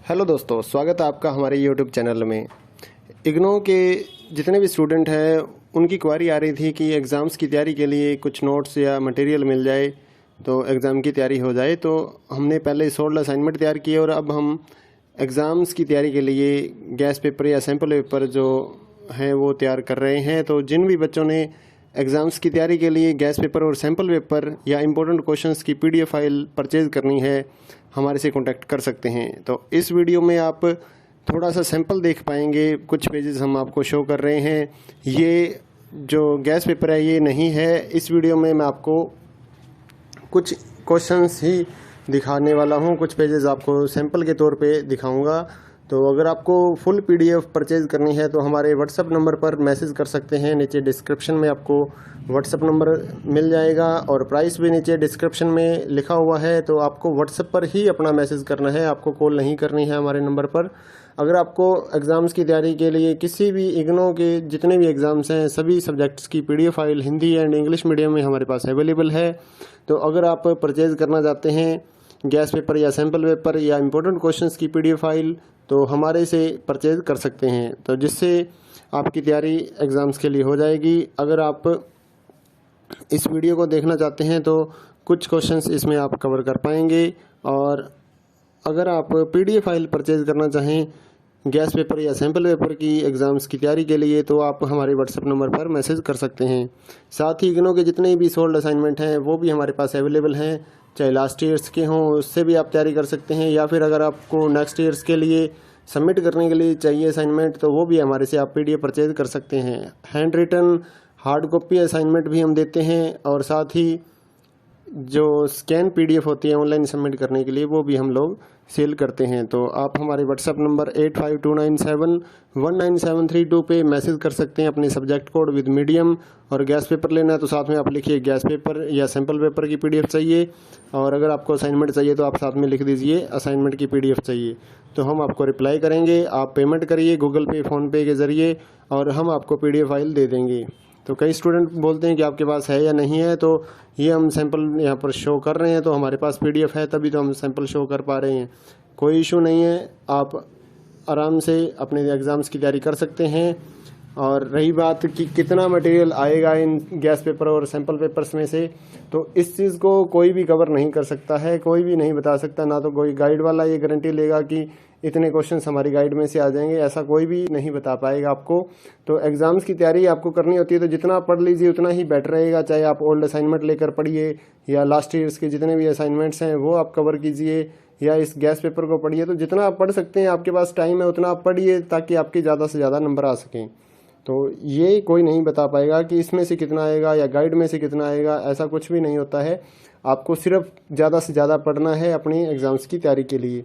Hello दोस्तों, स्वागत है आपका हमारे यूट्यूब चैनल में। इग्नो के जितने भी स्टूडेंट हैं उनकी क्वारी आ रही थी कि एग्ज़ाम्स की तैयारी के लिए कुछ नोट्स या मटेरियल मिल जाए तो एग्ज़ाम की तैयारी हो जाए। तो हमने पहले 16 असाइनमेंट तैयार किए और अब हम एग्ज़ाम्स की तैयारी के लिए गैस पेपर या सैम्पल पेपर जो हैं वो तैयार कर रहे हैं। तो जिन भी बच्चों ने एग्ज़ाम्स की तैयारी के लिए गैस पेपर और सैम्पल पेपर या इम्पोर्टेंट क्वेश्चंस की पीडीएफ फाइल परचेज़ करनी है, हमारे से कांटेक्ट कर सकते हैं। तो इस वीडियो में आप थोड़ा सा सैंपल देख पाएंगे, कुछ पेजेस हम आपको शो कर रहे हैं। ये जो गैस पेपर है ये नहीं है। इस वीडियो में मैं आपको कुछ क्वेश्चंस ही दिखाने वाला हूँ, कुछ पेजेस आपको सैंपल के तौर पे दिखाऊंगा। तो अगर आपको फुल पीडीएफ परचेज़ करनी है तो हमारे व्हाट्सएप नंबर पर मैसेज कर सकते हैं। नीचे डिस्क्रिप्शन में आपको व्हाट्सएप नंबर मिल जाएगा और प्राइस भी नीचे डिस्क्रिप्शन में लिखा हुआ है। तो आपको व्हाट्सएप पर ही अपना मैसेज करना है, आपको कॉल नहीं करनी है हमारे नंबर पर। अगर आपको एग्ज़ाम्स की तैयारी के लिए किसी भी इग्नो के जितने भी एग्ज़ाम्स हैं सभी सब्जेक्ट्स की PDF file Hindi and English medium में हमारे पास अवेलेबल है। तो अगर आप परचेज़ करना चाहते हैं गैस पेपर या सैम्पल पेपर या इम्पोर्टेंट क्वेश्चंस की पीडीएफ फाइल तो हमारे से परचेज़ कर सकते हैं, तो जिससे आपकी तैयारी एग्ज़ाम्स के लिए हो जाएगी। अगर आप इस वीडियो को देखना चाहते हैं तो कुछ क्वेश्चंस इसमें आप कवर कर पाएंगे। और अगर आप पीडीएफ फाइल परचेज़ करना चाहें गैस पेपर या सैम्पल पेपर की एग्ज़ाम्स की तैयारी के लिए तो आप हमारे व्हाट्सएप नंबर पर मैसेज कर सकते हैं। साथ ही इग्नो के जितने भी सोल्ड असाइनमेंट हैं वो भी हमारे पास अवेलेबल हैं, चाहे लास्ट ईयर्स के हों उससे भी आप तैयारी कर सकते हैं, या फिर अगर आपको नेक्स्ट ईयर्स के लिए सबमिट करने के लिए चाहिए असाइनमेंट तो वो भी हमारे से आप पीडीएफ परचेज कर सकते हैं। Hand written hard copy assignment भी हम देते हैं और साथ ही जो स्कैन पीडीएफ होती है ऑनलाइन सबमिट करने के लिए वो भी हम लोग सेल करते हैं। तो आप हमारे व्हाट्सएप नंबर 8529719732 पे मैसेज कर सकते हैं अपने सब्जेक्ट कोड विद मीडियम। और गैस पेपर लेना है तो साथ में आप लिखिए गैस पेपर या सैम्पल पेपर की पीडीएफ चाहिए, और अगर आपको असाइनमेंट चाहिए तो आप साथ में लिख दीजिए असाइनमेंट की पीडीएफ चाहिए। तो हम आपको रिप्लाई करेंगे, आप पेमेंट करिए गूगल पे फ़ोनपे के ज़रिए और हम आपको पीडीएफ फाइल दे देंगे। तो कई स्टूडेंट बोलते हैं कि आपके पास है या नहीं है, तो ये हम सैंपल यहाँ पर शो कर रहे हैं, तो हमारे पास पीडीएफ है तभी तो हम सैंपल शो कर पा रहे हैं। कोई इशू नहीं है, आप आराम से अपने एग्ज़ाम्स की तैयारी कर सकते हैं। और रही बात कि कितना मटेरियल आएगा इन गैस पेपर और सैंपल पेपर्स में से, तो इस चीज़ को कोई भी कवर नहीं कर सकता है, कोई भी नहीं बता सकता। ना तो कोई गाइड वाला ये गारंटी लेगा कि इतने क्वेश्चंस हमारी गाइड में से आ जाएंगे, ऐसा कोई भी नहीं बता पाएगा आपको। तो एग्ज़ाम्स की तैयारी आपको करनी होती है तो जितना पढ़ लीजिए उतना ही बेटर रहेगा। चाहे आप ओल्ड असाइनमेंट लेकर पढ़िए या लास्ट ईयर्स के जितने भी असाइनमेंट्स हैं वो आप कवर कीजिए, या इस गैस पेपर को पढ़िए। तो जितना आप पढ़ सकते हैं, आपके पास टाइम है उतना आप पढ़िए ताकि आपके ज़्यादा से ज़्यादा नंबर आ सकें। तो ये कोई नहीं बता पाएगा कि इसमें से कितना आएगा या गाइड में से कितना आएगा, ऐसा कुछ भी नहीं होता है। आपको सिर्फ ज़्यादा से ज़्यादा पढ़ना है अपनी एग्ज़ाम्स की तैयारी के लिए।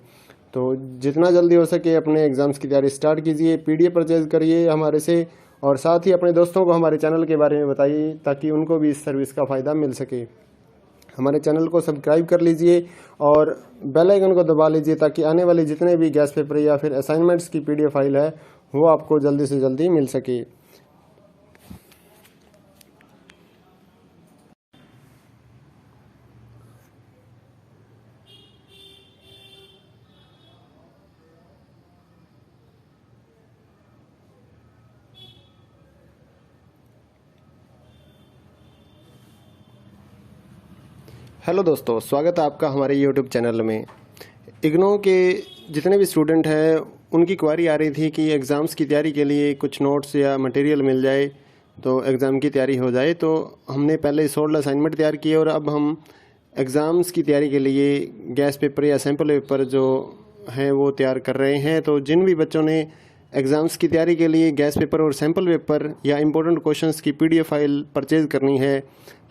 तो जितना जल्दी हो सके अपने एग्ज़ाम्स की तैयारी स्टार्ट कीजिए, पीडीएफ परचेज़ करिए हमारे से, और साथ ही अपने दोस्तों को हमारे चैनल के बारे में बताइए ताकि उनको भी इस सर्विस का फ़ायदा मिल सके। हमारे चैनल को सब्सक्राइब कर लीजिए और बेल आइकन को दबा लीजिए ताकि आने वाले जितने भी गैस पेपर या फिर असाइनमेंट्स की पीडीएफ फाइल है वो आपको जल्दी से जल्दी मिल सके। हेलो दोस्तों, स्वागत है आपका हमारे यूट्यूब चैनल में। इग्नो के जितने भी स्टूडेंट हैं उनकी क्वारी आ रही थी कि एग्ज़ाम्स की तैयारी के लिए कुछ नोट्स या मटेरियल मिल जाए तो एग्ज़ाम की तैयारी हो जाए। तो हमने पहले 16 असाइनमेंट तैयार किए और अब हम एग्ज़ाम्स की तैयारी के लिए गैस पेपर या सैम्पल पेपर जो हैं वो तैयार कर रहे हैं। तो जिन भी बच्चों ने एग्ज़ाम्स की तैयारी के लिए गैस पेपर और सैम्पल पेपर या इम्पोर्टेंट क्वेश्चंस की पीडीएफ फाइल परचेज़ करनी है,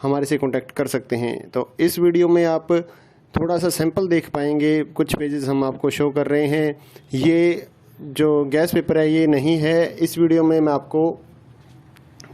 हमारे से कांटेक्ट कर सकते हैं। तो इस वीडियो में आप थोड़ा सा सैंपल देख पाएंगे, कुछ पेजेस हम आपको शो कर रहे हैं। ये जो गैस पेपर है ये नहीं है। इस वीडियो में मैं आपको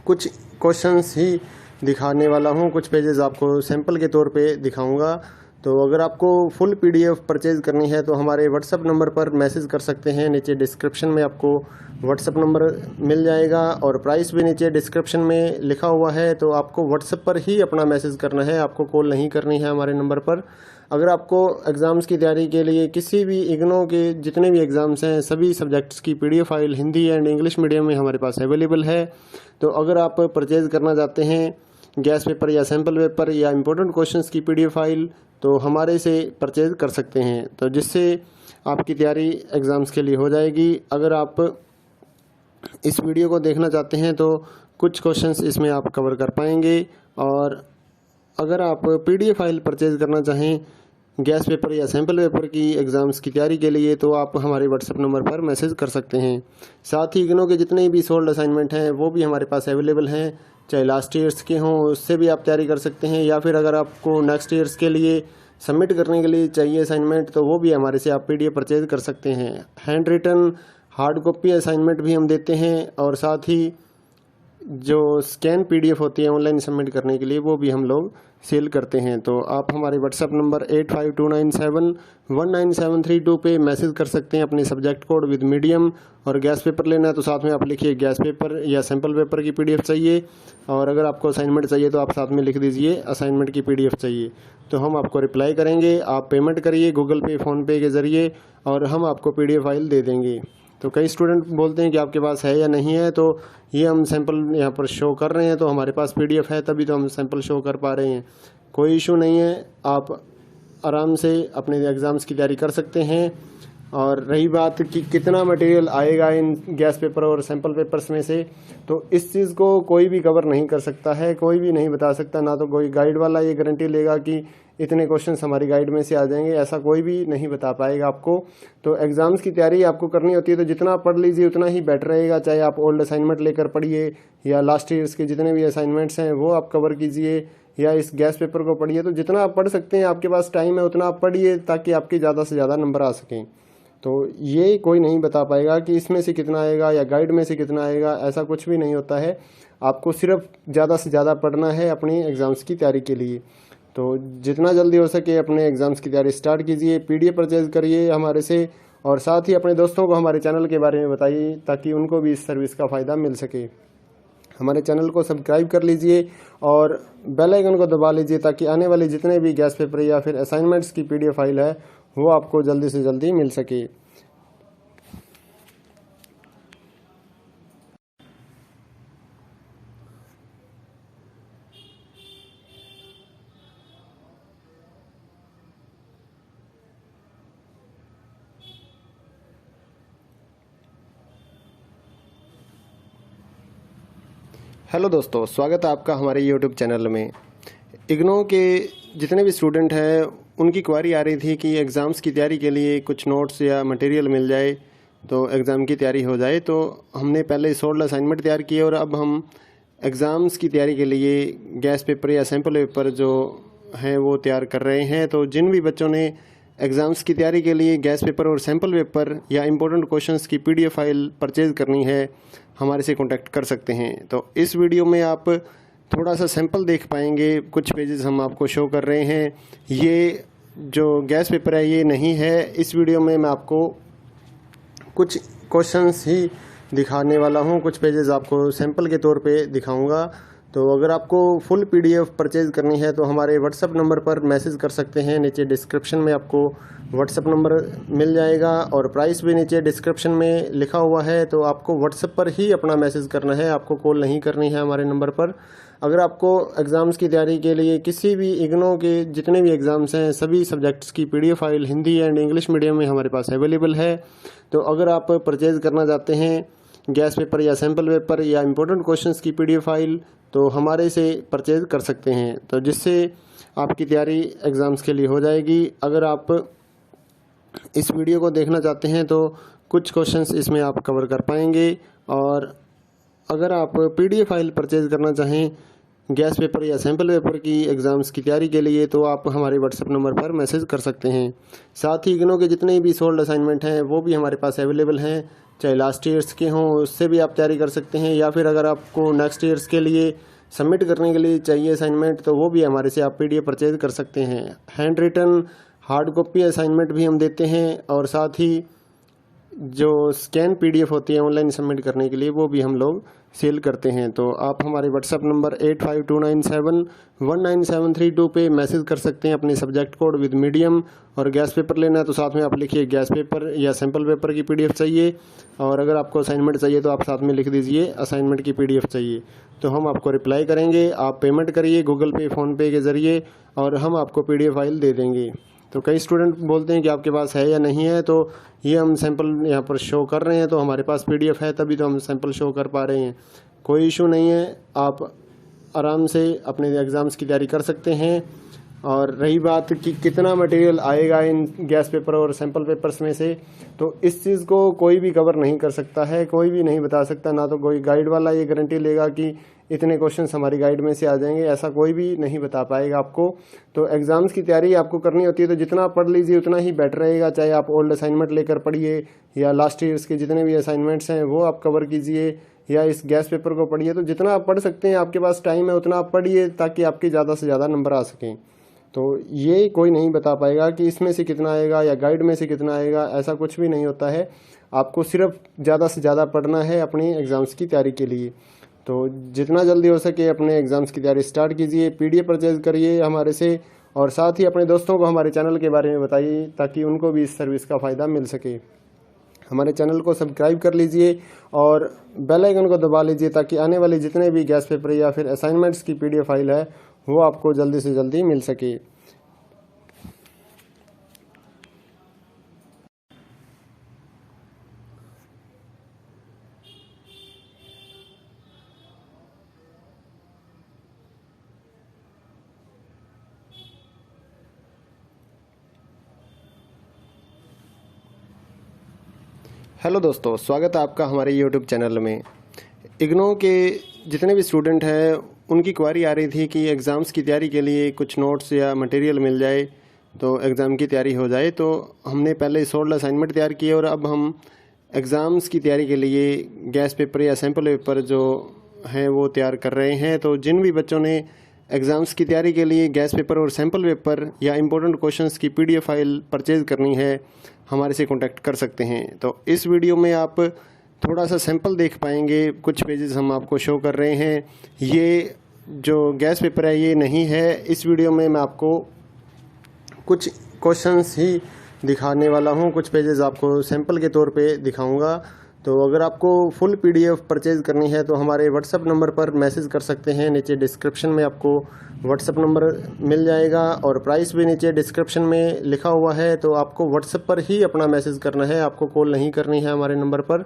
कुछ क्वेश्चंस ही दिखाने वाला हूँ, कुछ पेजेस आपको सैंपल के तौर पे दिखाऊंगा। तो अगर आपको फुल पीडीएफ परचेज़ करनी है तो हमारे व्हाट्सएप नंबर पर मैसेज कर सकते हैं। नीचे डिस्क्रिप्शन में आपको व्हाट्सएप नंबर मिल जाएगा और प्राइस भी नीचे डिस्क्रिप्शन में लिखा हुआ है। तो आपको व्हाट्सएप पर ही अपना मैसेज करना है, आपको कॉल नहीं करनी है हमारे नंबर पर। अगर आपको एग्ज़ाम्स की तैयारी के लिए किसी भी इग्नो के जितने भी एग्ज़ाम्स हैं सभी सब्जेक्ट्स की PDF file Hindi and English medium में हमारे पास अवेलेबल है। तो अगर आप परचेज़ करना चाहते हैं गैस पेपर या सैम्पल पेपर या इम्पोर्टेंट क्वेश्चंस की PDF फाइल तो हमारे से परचेज़ कर सकते हैं, तो जिससे आपकी तैयारी एग्ज़ाम्स के लिए हो जाएगी। अगर आप इस वीडियो को देखना चाहते हैं तो कुछ क्वेश्चंस इसमें आप कवर कर पाएंगे, और अगर आप PDF फाइल परचेज़ करना चाहें गैस पेपर या सैम्पल पेपर की एग्ज़ाम्स की तैयारी के लिए तो आप हमारे व्हाट्सएप नंबर पर मैसेज कर सकते हैं। साथ ही इग्नो के जितने भी सोल्ड असाइनमेंट हैं वो भी हमारे पास अवेलेबल हैं, चाहे लास्ट ईयर्स के हों उससे भी आप तैयारी कर सकते हैं, या फिर अगर आपको नेक्स्ट ईयर्स के लिए सबमिट करने के लिए चाहिए असाइनमेंट तो वो भी हमारे से आप PDF परचेज़ कर सकते हैं। Hand written hard copy assignment भी हम देते हैं, और साथ ही जो स्कैन PDF होती है ऑनलाइन सबमिट करने के लिए वो भी हम लोग सेल करते हैं। तो आप हमारे व्हाट्सएप नंबर 8529719732 पे मैसेज कर सकते हैं अपने सब्जेक्ट कोड विद मीडियम, और गैस पेपर लेना है तो साथ में आप लिखिए गैस पेपर या सैम्पल पेपर की PDF चाहिए, और अगर आपको असाइनमेंट चाहिए तो आप साथ में लिख दीजिए असाइनमेंट की PDF चाहिए, तो हम आपको रिप्लाई करेंगे। आप पेमेंट करिए गूगल पे फ़ोनपे के ज़रिए और हम आपको PDF फाइल दे देंगे। तो कई स्टूडेंट बोलते हैं कि आपके पास है या नहीं है, तो ये हम सैंपल यहाँ पर शो कर रहे हैं, तो हमारे पास PDF है तभी तो हम सैंपल शो कर पा रहे हैं। कोई इशू नहीं है, आप आराम से अपने एग्ज़ाम्स की तैयारी कर सकते हैं। और रही बात कि कितना मटेरियल आएगा इन गैस पेपर और सैंपल पेपर्स में से, तो इस चीज़ को कोई भी कवर नहीं कर सकता है, कोई भी नहीं बता सकता, ना तो कोई गाइड वाला ये गारंटी लेगा कि इतने क्वेश्चंस हमारी गाइड में से आ जाएंगे, ऐसा कोई भी नहीं बता पाएगा आपको। तो एग्ज़ाम्स की तैयारी आपको करनी होती है तो जितना पढ़ लीजिए उतना ही बेटर रहेगा, चाहे आप ओल्ड असाइनमेंट लेकर पढ़िए या लास्ट ईयर्स के जितने भी असाइनमेंट्स हैं वो आप कवर कीजिए, या इस गैस पेपर को पढ़िए। तो जितना आप पढ़ सकते हैं, आपके पास टाइम है उतना आप पढ़िए ताकि आपके ज़्यादा से ज़्यादा नंबर आ सकें। तो ये कोई नहीं बता पाएगा कि इसमें से कितना आएगा या गाइड में से कितना आएगा, ऐसा कुछ भी नहीं होता है। आपको सिर्फ ज़्यादा से ज़्यादा पढ़ना है अपनी एग्ज़ाम्स की तैयारी के लिए। तो जितना जल्दी हो सके अपने एग्ज़ाम्स की तैयारी स्टार्ट कीजिए, PDF परचेज़ करिए हमारे से, और साथ ही अपने दोस्तों को हमारे चैनल के बारे में बताइए ताकि उनको भी इस सर्विस का फ़ायदा मिल सके। हमारे चैनल को सब्सक्राइब कर लीजिए और बेल आइकन को दबा लीजिए ताकि आने वाले जितने भी गैस पेपर या फिर असाइनमेंट्स की PDF फाइल है वो आपको जल्दी से जल्दी मिल सके। हेलो दोस्तों, स्वागत है आपका हमारे YouTube चैनल में। इग्नो के जितने भी स्टूडेंट हैं उनकी क्वारी आ रही थी कि एग्ज़ाम्स की तैयारी के लिए कुछ नोट्स या मटेरियल मिल जाए तो एग्ज़ाम की तैयारी हो जाए। तो हमने पहले सोल्ड असाइनमेंट तैयार किए और अब हम एग्ज़ाम्स की तैयारी के लिए गैस पेपर या सैम्पल पेपर जो हैं वो तैयार कर रहे हैं। तो जिन भी बच्चों ने एग्ज़ाम्स की तैयारी के लिए गैस पेपर और सैम्पल पेपर या इम्पोर्टेंट क्वेश्चंस की PDF फाइल परचेज़ करनी है हमारे से कांटेक्ट कर सकते हैं। तो इस वीडियो में आप थोड़ा सा सैंपल देख पाएंगे, कुछ पेजेस हम आपको शो कर रहे हैं। ये जो गैस पेपर है ये नहीं है, इस वीडियो में मैं आपको कुछ क्वेश्चंस ही दिखाने वाला हूँ, कुछ पेजेस आपको सैंपल के तौर पे दिखाऊंगा। तो अगर आपको फुल PDF परचेज़ करनी है तो हमारे व्हाट्सएप नंबर पर मैसेज कर सकते हैं, नीचे डिस्क्रिप्शन में आपको व्हाट्सएप नंबर मिल जाएगा और प्राइस भी नीचे डिस्क्रिप्शन में लिखा हुआ है। तो आपको व्हाट्सएप पर ही अपना मैसेज करना है, आपको कॉल नहीं करनी है हमारे नंबर पर। अगर आपको एग्ज़ाम्स की तैयारी के लिए किसी भी इग्नो के जितने भी एग्ज़ाम्स हैं सभी सब्जेक्ट्स की PDF file Hindi and English medium में हमारे पास अवेलेबल है। तो अगर आप परचेज़ करना चाहते हैं गैस पेपर या सैम्पल पेपर या इम्पोर्टेंट क्वेश्चंस की PDF फाइल तो हमारे से परचेज़ कर सकते हैं, तो जिससे आपकी तैयारी एग्ज़ाम्स के लिए हो जाएगी। अगर आप इस वीडियो को देखना चाहते हैं तो कुछ क्वेश्चंस इसमें आप कवर कर पाएंगे, और अगर आप PDF फाइल परचेज़ करना चाहें गैस पेपर या सैम्पल पेपर की एग्ज़ाम्स की तैयारी के लिए तो आप हमारे व्हाट्सएप नंबर पर मैसेज कर सकते हैं। साथ ही इग्नो के जितने भी सोल्ड असाइनमेंट हैं वो भी हमारे पास अवेलेबल हैं, चाहे लास्ट ईयर्स के हों उससे भी आप तैयारी कर सकते हैं, या फिर अगर आपको नेक्स्ट ईयर्स के लिए सबमिट करने के लिए चाहिए असाइनमेंट तो वो भी हमारे से आप PDF परचेज़ कर सकते हैं। Hand written hard copy assignment भी हम देते हैं, और साथ ही जो स्कैन PDF होती है ऑनलाइन सबमिट करने के लिए वो भी हम लोग सेल करते हैं। तो आप हमारे व्हाट्सएप नंबर 8529719732 पे मैसेज कर सकते हैं अपने सब्जेक्ट कोड विद मीडियम। और गैस पेपर लेना है तो साथ में आप लिखिए गैस पेपर या सैम्पल पेपर की PDF चाहिए। और अगर आपको असाइनमेंट चाहिए तो आप साथ में लिख दीजिए असाइनमेंट की PDF चाहिए। तो हम आपको रिप्लाई करेंगे। आप पेमेंट करिए गूगल पे, फ़ोनपे के ज़रिए और हम आपको PDF फाइल दे देंगे। तो कई स्टूडेंट बोलते हैं कि आपके पास है या नहीं है, तो ये हम सैंपल यहाँ पर शो कर रहे हैं, तो हमारे पास PDF है तभी तो हम सैंपल शो कर पा रहे हैं। कोई इशू नहीं है, आप आराम से अपने एग्ज़ाम्स की तैयारी कर सकते हैं। और रही बात कि कितना मटेरियल आएगा इन गैस पेपर और सैंपल पेपर्स में से, तो इस चीज़ को कोई भी कवर नहीं कर सकता है, कोई भी नहीं बता सकता। ना तो कोई गाइड वाला ये गारंटी लेगा कि इतने क्वेश्चंस हमारी गाइड में से आ जाएंगे, ऐसा कोई भी नहीं बता पाएगा आपको। तो एग्ज़ाम्स की तैयारी आपको करनी होती है तो जितना पढ़ लीजिए उतना ही बेटर रहेगा। चाहे आप ओल्ड असाइनमेंट लेकर पढ़िए या लास्ट ईयर्स के जितने भी असाइनमेंट्स हैं वो आप कवर कीजिए, या इस गैस पेपर को पढ़िए। तो जितना आप पढ़ सकते हैं, आपके पास टाइम है उतना आप पढ़िए ताकि आपके ज़्यादा से ज़्यादा नंबर आ सकें। तो ये कोई नहीं बता पाएगा कि इसमें से कितना आएगा या गाइड में से कितना आएगा, ऐसा कुछ भी नहीं होता है। आपको सिर्फ ज़्यादा से ज़्यादा पढ़ना है अपनी एग्ज़ाम्स की तैयारी के लिए। तो जितना जल्दी हो सके अपने एग्ज़ाम्स की तैयारी स्टार्ट कीजिए, PDF परचेज़ करिए हमारे से, और साथ ही अपने दोस्तों को हमारे चैनल के बारे में बताइए ताकि उनको भी इस सर्विस का फ़ायदा मिल सके। हमारे चैनल को सब्सक्राइब कर लीजिए और बेल आइकन को दबा लीजिए ताकि आने वाले जितने भी गैस पेपर या फिर असाइनमेंट्स की PDF फाइल है वो आपको जल्दी से जल्दी मिल सके। हेलो दोस्तों, स्वागत है आपका हमारे YouTube चैनल में। इग्नो के जितने भी स्टूडेंट हैं उनकी क्वारी आ रही थी कि एग्ज़ाम्स की तैयारी के लिए कुछ नोट्स या मटेरियल मिल जाए तो एग्ज़ाम की तैयारी हो जाए। तो हमने पहले 16 असाइनमेंट तैयार किए और अब हम एग्ज़ाम्स की तैयारी के लिए गैस पेपर या सैम्पल पेपर जो हैं वो तैयार कर रहे हैं। तो जिन भी बच्चों ने एग्ज़ाम्स की तैयारी के लिए गैस पेपर और सैम्पल पेपर या इम्पोर्टेंट क्वेश्चंस की PDF फाइल परचेज़ करनी है, हमारे से कांटेक्ट कर सकते हैं। तो इस वीडियो में आप थोड़ा सा सैंपल देख पाएंगे, कुछ पेजेस हम आपको शो कर रहे हैं। ये जो गैस पेपर है ये नहीं है। इस वीडियो में मैं आपको कुछ क्वेश्चंस ही दिखाने वाला हूँ, कुछ पेजेस आपको सैंपल के तौर पे दिखाऊंगा। तो अगर आपको फुल PDF परचेज़ करनी है तो हमारे व्हाट्सएप नंबर पर मैसेज कर सकते हैं। नीचे डिस्क्रिप्शन में आपको व्हाट्सएप नंबर मिल जाएगा और प्राइस भी नीचे डिस्क्रिप्शन में लिखा हुआ है। तो आपको व्हाट्सएप पर ही अपना मैसेज करना है, आपको कॉल नहीं करनी है हमारे नंबर पर।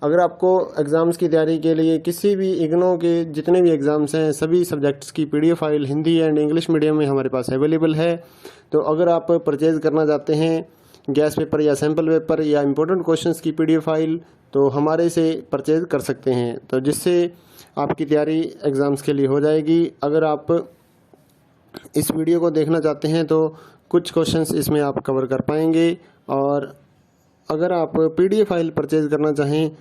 अगर आपको एग्ज़ाम्स की तैयारी के लिए किसी भी इग्नो के जितने भी एग्ज़ाम्स हैं सभी सब्जेक्ट्स की PDF file Hindi and English medium में हमारे पास अवेलेबल है। तो अगर आप परचेज़ करना चाहते हैं गैस पेपर या सैम्पल पेपर या इम्पोर्टेंट क्वेश्चंस की PDF फाइल तो हमारे से परचेज़ कर सकते हैं, तो जिससे आपकी तैयारी एग्ज़ाम्स के लिए हो जाएगी। अगर आप इस वीडियो को देखना चाहते हैं तो कुछ क्वेश्चंस इसमें आप कवर कर पाएंगे। और अगर आप PDF फाइल परचेज़ करना चाहें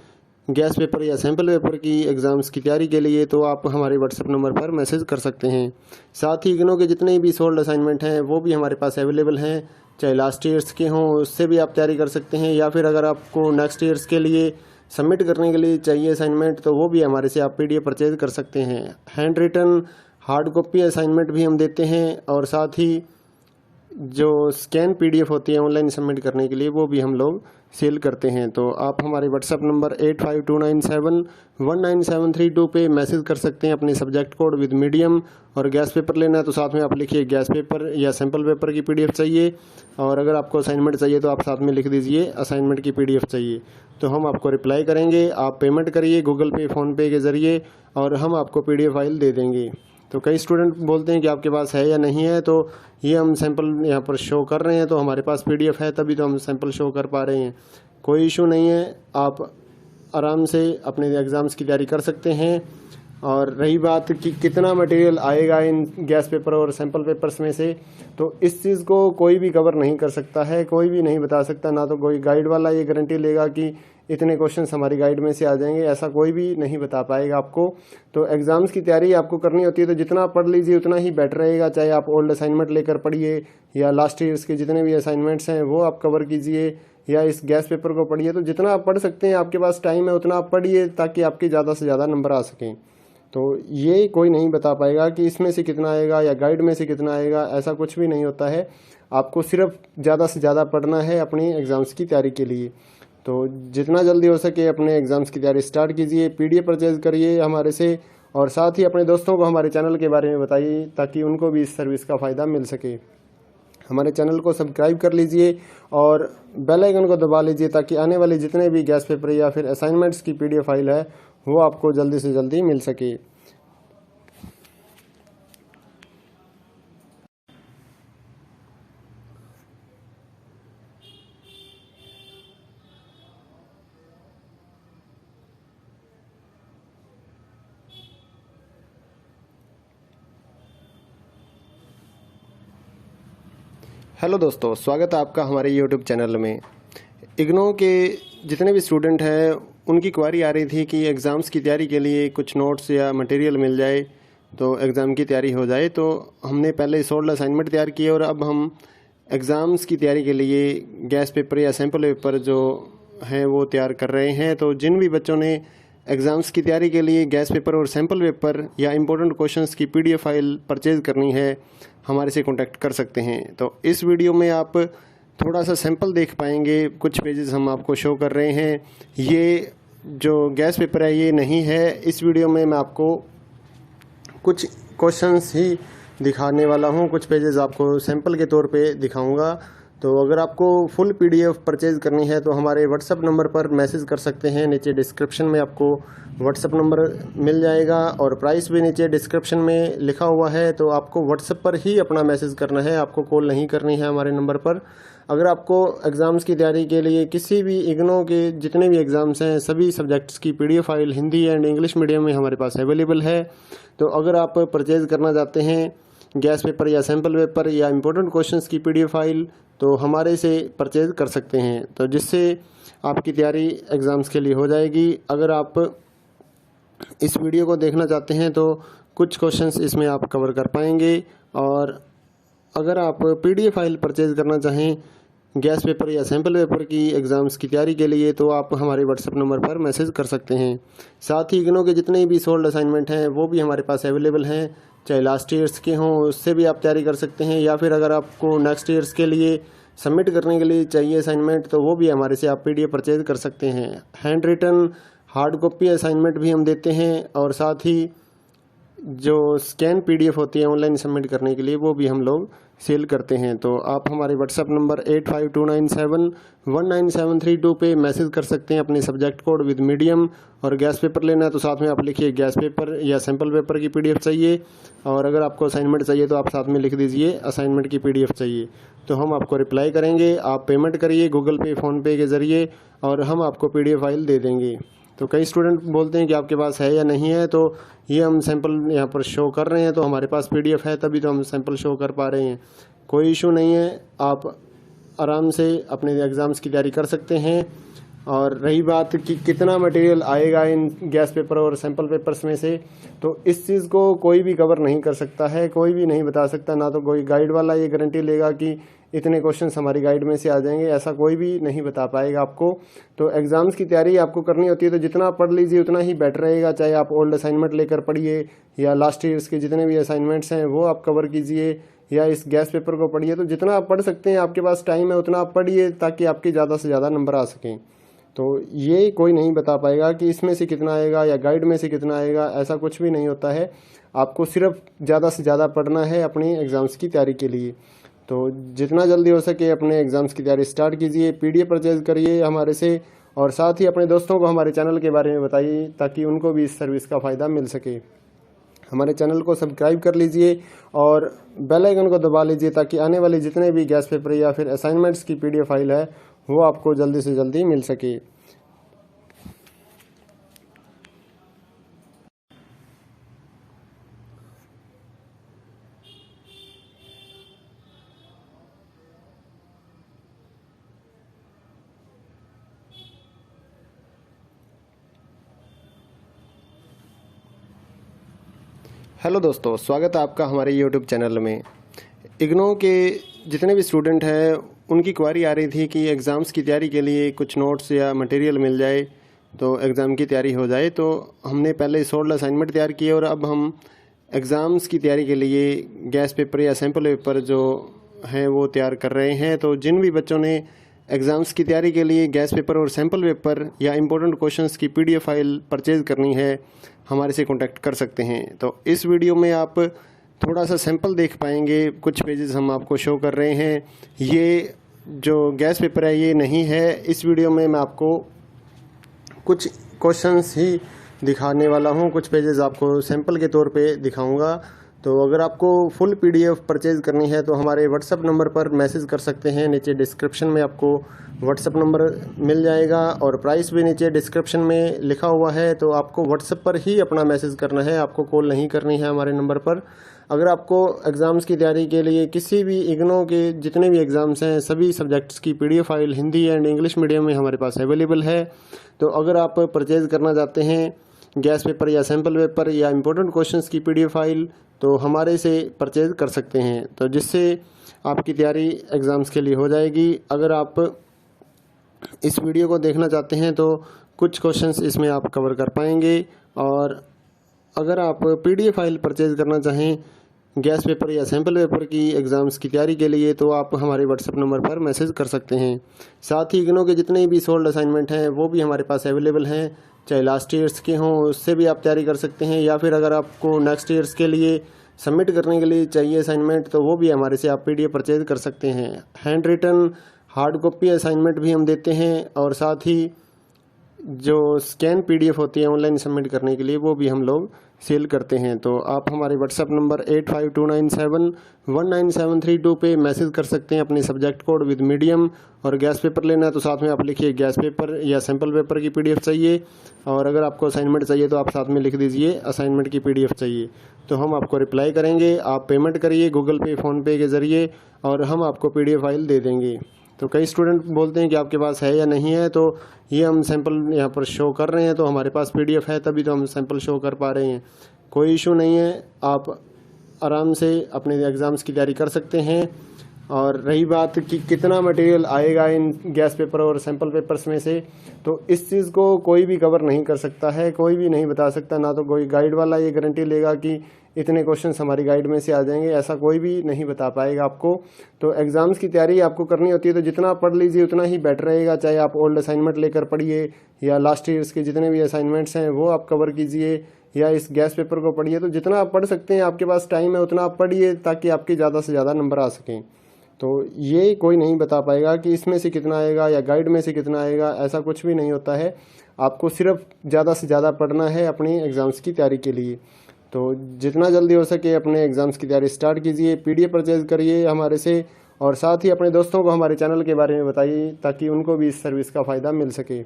गैस पेपर या सैम्पल पेपर की एग्ज़ाम्स की तैयारी के लिए तो आप हमारे व्हाट्सएप नंबर पर मैसेज कर सकते हैं। साथ ही इग्नो के जितने भी सोल्ड असाइनमेंट हैं वो भी हमारे पास अवेलेबल हैं, चाहे लास्ट ईयर्स के हों उससे भी आप तैयारी कर सकते हैं, या फिर अगर आपको नेक्स्ट ईयर्स के लिए सबमिट करने के लिए चाहिए असाइनमेंट तो वो भी हमारे से आप PDF परचेज़ कर सकते हैं। Hand written hard copy assignment भी हम देते हैं और साथ ही जो स्कैन PDF होती है ऑनलाइन सबमिट करने के लिए वो भी हम लोग सेल करते हैं। तो आप हमारे व्हाट्सएप नंबर 8529719732 पे मैसेज कर सकते हैं अपने सब्जेक्ट कोड विद मीडियम। और गैस पेपर लेना है तो साथ में आप लिखिए गैस पेपर या सैम्पल पेपर की PDF चाहिए। और अगर आपको असाइनमेंट चाहिए तो आप साथ में लिख दीजिए असाइनमेंट की PDF चाहिए। तो हम आपको रिप्लाई करेंगे। आप पेमेंट करिए गूगल पे, फ़ोनपे के ज़रिए और हम आपको PDF फाइल दे देंगे। तो कई स्टूडेंट बोलते हैं कि आपके पास है या नहीं है, तो ये हम सैंपल यहाँ पर शो कर रहे हैं, तो हमारे पास PDF है तभी तो हम सैंपल शो कर पा रहे हैं। कोई इशू नहीं है, आप आराम से अपने एग्ज़ाम्स की तैयारी कर सकते हैं। और रही बात कि कितना मटेरियल आएगा इन गैस पेपर और सैंपल पेपर्स में से, तो इस चीज़ को कोई भी कवर नहीं कर सकता है, कोई भी नहीं बता सकता। ना तो कोई गाइड वाला ये गारंटी लेगा कि इतने क्वेश्चंस हमारी गाइड में से आ जाएंगे, ऐसा कोई भी नहीं बता पाएगा आपको। तो एग्ज़ाम्स की तैयारी आपको करनी होती है तो जितना आप पढ़ लीजिए उतना ही बेटर रहेगा। चाहे आप ओल्ड असाइनमेंट लेकर पढ़िए या लास्ट ईयर्स के जितने भी असाइनमेंट्स हैं वो आप कवर कीजिए, या इस गैस पेपर को पढ़िए। तो जितना आप पढ़ सकते हैं, आपके पास टाइम है उतना आप पढ़िए ताकि आपके ज़्यादा से ज़्यादा नंबर आ सकें। तो ये कोई नहीं बता पाएगा कि इसमें से कितना आएगा या गाइड में से कितना आएगा, ऐसा कुछ भी नहीं होता है। आपको सिर्फ ज़्यादा से ज़्यादा पढ़ना है अपनी एग्ज़ाम्स की तैयारी के लिए। तो जितना जल्दी हो सके अपने एग्ज़ाम्स की तैयारी स्टार्ट कीजिए, पीडीएफ परचेज़ करिए हमारे से, और साथ ही अपने दोस्तों को हमारे चैनल के बारे में बताइए ताकि उनको भी इस सर्विस का फ़ायदा मिल सके। हमारे चैनल को सब्सक्राइब कर लीजिए और बेल आइकन को दबा लीजिए ताकि आने वाले जितने भी गैस पेपर या फिर असाइनमेंट्स की पीडीएफ फाइल है वो आपको जल्दी से जल्दी मिल सके। हेलो दोस्तों, स्वागत है आपका हमारे यूट्यूब चैनल में। इग्नो के जितने भी स्टूडेंट हैं उनकी क्वारी आ रही थी कि एग्ज़ाम्स की तैयारी के लिए कुछ नोट्स या मटेरियल मिल जाए तो एग्ज़ाम की तैयारी हो जाए। तो हमने पहले सोल्ड असाइनमेंट तैयार किए और अब हम एग्ज़ाम्स की तैयारी के लिए गैस पेपर या सैम्पल पेपर जो हैं वो तैयार कर रहे हैं। तो जिन भी बच्चों ने एग्ज़ाम्स की तैयारी के लिए गैस पेपर और सैम्पल पेपर या इम्पोर्टेंट क्वेश्चंस की पीडीएफ फाइल परचेज़ करनी है, हमारे से कांटेक्ट कर सकते हैं। तो इस वीडियो में आप थोड़ा सा सैंपल देख पाएंगे, कुछ पेजेस हम आपको शो कर रहे हैं। ये जो गैस पेपर है ये नहीं है। इस वीडियो में मैं आपको कुछ क्वेश्चंस ही दिखाने वाला हूँ, कुछ पेजेस आपको सैंपल के तौर पे दिखाऊंगा। तो अगर आपको फुल पीडीएफ परचेज़ करनी है तो हमारे व्हाट्सअप नंबर पर मैसेज कर सकते हैं। नीचे डिस्क्रिप्शन में आपको व्हाट्सअप नंबर मिल जाएगा और प्राइस भी नीचे डिस्क्रिप्शन में लिखा हुआ है। तो आपको व्हाट्सअप पर ही अपना मैसेज करना है, आपको कॉल नहीं करनी है हमारे नंबर पर। अगर आपको एग्ज़ाम्स की तैयारी के लिए किसी भी इग्नो के जितने भी एग्ज़ाम्स हैं सभी सब्जेक्ट्स की PDF file Hindi and English medium में हमारे पास अवेलेबल है। तो अगर आप परचेज़ करना चाहते हैं गैस पेपर या सैम्पल पेपर या इम्पोर्टेंट क्वेश्चंस की पीडीएफ फाइल तो हमारे से परचेज़ कर सकते हैं, तो जिससे आपकी तैयारी एग्ज़ाम्स के लिए हो जाएगी। अगर आप इस वीडियो को देखना चाहते हैं तो कुछ क्वेश्चंस इसमें आप कवर कर पाएंगे। और अगर आप पीडीएफ फाइल परचेज़ करना चाहें गैस पेपर या सैम्पल पेपर की एग्ज़ाम्स की तैयारी के लिए तो आप हमारे व्हाट्सएप नंबर पर मैसेज कर सकते हैं। साथ ही इग्नो के जितने भी सोल्ड असाइनमेंट हैं वो भी हमारे पास अवेलेबल हैं, चाहे लास्ट ईयर्स के हों उससे भी आप तैयारी कर सकते हैं, या फिर अगर आपको नेक्स्ट ईयर्स के लिए सबमिट करने के लिए चाहिए असाइनमेंट तो वो भी हमारे से आप पीडीएफ परचेज़ कर सकते हैं। Hand written hard copy assignment भी हम देते हैं और साथ ही जो स्कैन पीडीएफ होती है ऑनलाइन सबमिट करने के लिए वो भी हम लोग सेल करते हैं। तो आप हमारे व्हाट्सएप नंबर 8529719732 पे मैसेज कर सकते हैं अपने सब्जेक्ट कोड विद मीडियम। और गैस पेपर लेना है तो साथ में आप लिखिए गैस पेपर या सैम्पल पेपर की पीडीएफ चाहिए, और अगर आपको असाइनमेंट चाहिए तो आप साथ में लिख दीजिए असाइनमेंट की पीडीएफ चाहिए। तो हम आपको रिप्लाई करेंगे, आप पेमेंट करिए गूगल पे फ़ोनपे के ज़रिए और हम आपको पीडीएफ फाइल दे देंगे। तो कई स्टूडेंट बोलते हैं कि आपके पास है या नहीं है, तो ये हम सैंपल यहाँ पर शो कर रहे हैं तो हमारे पास पीडीएफ है तभी तो हम सैंपल शो कर पा रहे हैं। कोई इशू नहीं है, आप आराम से अपने एग्ज़ाम्स की तैयारी कर सकते हैं। और रही बात कि कितना मटेरियल आएगा इन गैस पेपर और सैंपल पेपर्स में से, तो इस चीज़ को कोई भी कवर नहीं कर सकता है, कोई भी नहीं बता सकता। ना तो कोई गाइड वाला ये गारंटी लेगा कि इतने क्वेश्चंस हमारी गाइड में से आ जाएंगे, ऐसा कोई भी नहीं बता पाएगा आपको। तो एग्ज़ाम्स की तैयारी आपको करनी होती है तो जितना आप पढ़ लीजिए उतना ही बेटर रहेगा। चाहे आप ओल्ड असाइनमेंट लेकर पढ़िए या लास्ट ईयर्स के जितने भी असाइनमेंट्स हैं वो आप कवर कीजिए, या इस गैस पेपर को पढ़िए। तो जितना आप पढ़ सकते हैं, आपके पास टाइम है उतना आप पढ़िए ताकि आपके ज़्यादा से ज़्यादा नंबर आ सकें। तो ये कोई नहीं बता पाएगा कि इसमें से कितना आएगा या गाइड में से कितना आएगा, ऐसा कुछ भी नहीं होता है। आपको सिर्फ ज़्यादा से ज़्यादा पढ़ना है अपनी एग्ज़ाम्स की तैयारी के लिए। तो जितना जल्दी हो सके अपने एग्ज़ाम्स की तैयारी स्टार्ट कीजिए, पीडीएफ परचेज़ करिए हमारे से, और साथ ही अपने दोस्तों को हमारे चैनल के बारे में बताइए ताकि उनको भी इस सर्विस का फ़ायदा मिल सके। हमारे चैनल को सब्सक्राइब कर लीजिए और बेल आइकन को दबा लीजिए ताकि आने वाले जितने भी गैस पेपर या फिर असाइनमेंट्स की पीडीएफ फाइल है वो आपको जल्दी से जल्दी मिल सके। हेलो दोस्तों, स्वागत है आपका हमारे यूट्यूब चैनल में। इग्नो के जितने भी स्टूडेंट हैं उनकी क्वारी आ रही थी कि एग्ज़ाम्स की तैयारी के लिए कुछ नोट्स या मटेरियल मिल जाए तो एग्ज़ाम की तैयारी हो जाए। तो हमने पहले 16 असाइनमेंट तैयार किए और अब हम एग्ज़ाम्स की तैयारी के लिए गैस पेपर या सैम्पल पेपर जो हैं वो तैयार कर रहे हैं। तो जिन भी बच्चों ने एग्ज़ाम्स की तैयारी के लिए गैस पेपर और सैम्पल पेपर या इम्पोर्टेंट क्वेश्चंस की PDF फाइल परचेज़ करनी है, हमारे से कांटेक्ट कर सकते हैं। तो इस वीडियो में आप थोड़ा सा सैंपल देख पाएंगे, कुछ पेजेस हम आपको शो कर रहे हैं। ये जो गैस पेपर है ये नहीं है। इस वीडियो में मैं आपको कुछ क्वेश्चंस ही दिखाने वाला हूँ, कुछ पेजेस आपको सैंपल के तौर पे दिखाऊंगा। तो अगर आपको फुल PDF परचेज़ करनी है तो हमारे व्हाट्सअप नंबर पर मैसेज कर सकते हैं। नीचे डिस्क्रिप्शन में आपको व्हाट्सअप नंबर मिल जाएगा और प्राइस भी नीचे डिस्क्रिप्शन में लिखा हुआ है। तो आपको व्हाट्सअप पर ही अपना मैसेज करना है, आपको कॉल नहीं करनी है हमारे नंबर पर। अगर आपको एग्ज़ाम्स की तैयारी के लिए किसी भी इग्नो के जितने भी एग्ज़ाम्स हैं सभी सब्जेक्ट्स की PDF file Hindi and English medium में हमारे पास अवेलेबल है। तो अगर आप परचेज़ करना चाहते हैं गैस पेपर या सैम्पल पेपर या इम्पोर्टेंट क्वेश्चंस की PDF फाइल तो हमारे से परचेज़ कर सकते हैं, तो जिससे आपकी तैयारी एग्ज़ाम्स के लिए हो जाएगी। अगर आप इस वीडियो को देखना चाहते हैं तो कुछ क्वेश्चंस इसमें आप कवर कर पाएंगे। और अगर आप PDF फाइल परचेज़ करना चाहें गैस पेपर या सैम्पल पेपर की एग्ज़ाम्स की तैयारी के लिए तो आप हमारे व्हाट्सएप नंबर पर मैसेज कर सकते हैं। साथ ही इग्नो के जितने भी सोल्ड असाइनमेंट हैं वो भी हमारे पास अवेलेबल हैं, चाहे लास्ट ईयर्स के हों उससे भी आप तैयारी कर सकते हैं, या फिर अगर आपको नेक्स्ट ईयर्स के लिए सबमिट करने के लिए चाहिए असाइनमेंट तो वो भी हमारे से आप PDF परचेज़ कर सकते हैं। Hand written hard copy assignment भी हम देते हैं और साथ ही जो स्कैन PDF होती है ऑनलाइन सबमिट करने के लिए वो भी हम लोग सेल करते हैं। तो आप हमारे व्हाट्सएप नंबर 8529719732 पे मैसेज कर सकते हैं अपने सब्जेक्ट कोड विद मीडियम। और गैस पेपर लेना है तो साथ में आप लिखिए गैस पेपर या सैम्पल पेपर की PDF चाहिए, और अगर आपको असाइनमेंट चाहिए तो आप साथ में लिख दीजिए असाइनमेंट की PDF चाहिए, तो हम आपको रिप्लाई करेंगे। आप पेमेंट करिए गूगल पे फ़ोनपे के ज़रिए और हम आपको PDF फाइल दे देंगे। तो कई स्टूडेंट बोलते हैं कि आपके पास है या नहीं है, तो ये हम सैंपल यहाँ पर शो कर रहे हैं, तो हमारे पास PDF है तभी तो हम सैंपल शो कर पा रहे हैं। कोई इशू नहीं है, आप आराम से अपने एग्ज़ाम्स की तैयारी कर सकते हैं। और रही बात कि कितना मटेरियल आएगा इन गैस पेपर और सैंपल पेपर्स में से, तो इस चीज़ को कोई भी कवर नहीं कर सकता है, कोई भी नहीं बता सकता। ना तो कोई गाइड वाला ये गारंटी लेगा कि इतने क्वेश्चंस हमारी गाइड में से आ जाएंगे, ऐसा कोई भी नहीं बता पाएगा आपको। तो एग्ज़ाम्स की तैयारी आपको करनी होती है तो जितना पढ़ लीजिए उतना ही बेटर रहेगा। चाहे आप ओल्ड असाइनमेंट लेकर पढ़िए या लास्ट ईयर्स के जितने भी असाइनमेंट्स हैं वो आप कवर कीजिए, या इस गैस पेपर को पढ़िए। तो जितना आप पढ़ सकते हैं, आपके पास टाइम है उतना आप पढ़िए ताकि आपके ज़्यादा से ज़्यादा नंबर आ सकें। तो ये कोई नहीं बता पाएगा कि इसमें से कितना आएगा या गाइड में से कितना आएगा, ऐसा कुछ भी नहीं होता है। आपको सिर्फ ज़्यादा से ज़्यादा पढ़ना है अपनी एग्ज़ाम्स की तैयारी के लिए। तो जितना जल्दी हो सके अपने एग्ज़ाम्स की तैयारी स्टार्ट कीजिए, PDF परचेज़ करिए हमारे से, और साथ ही अपने दोस्तों को हमारे चैनल के बारे में बताइए ताकि उनको भी इस सर्विस का फ़ायदा मिल सके।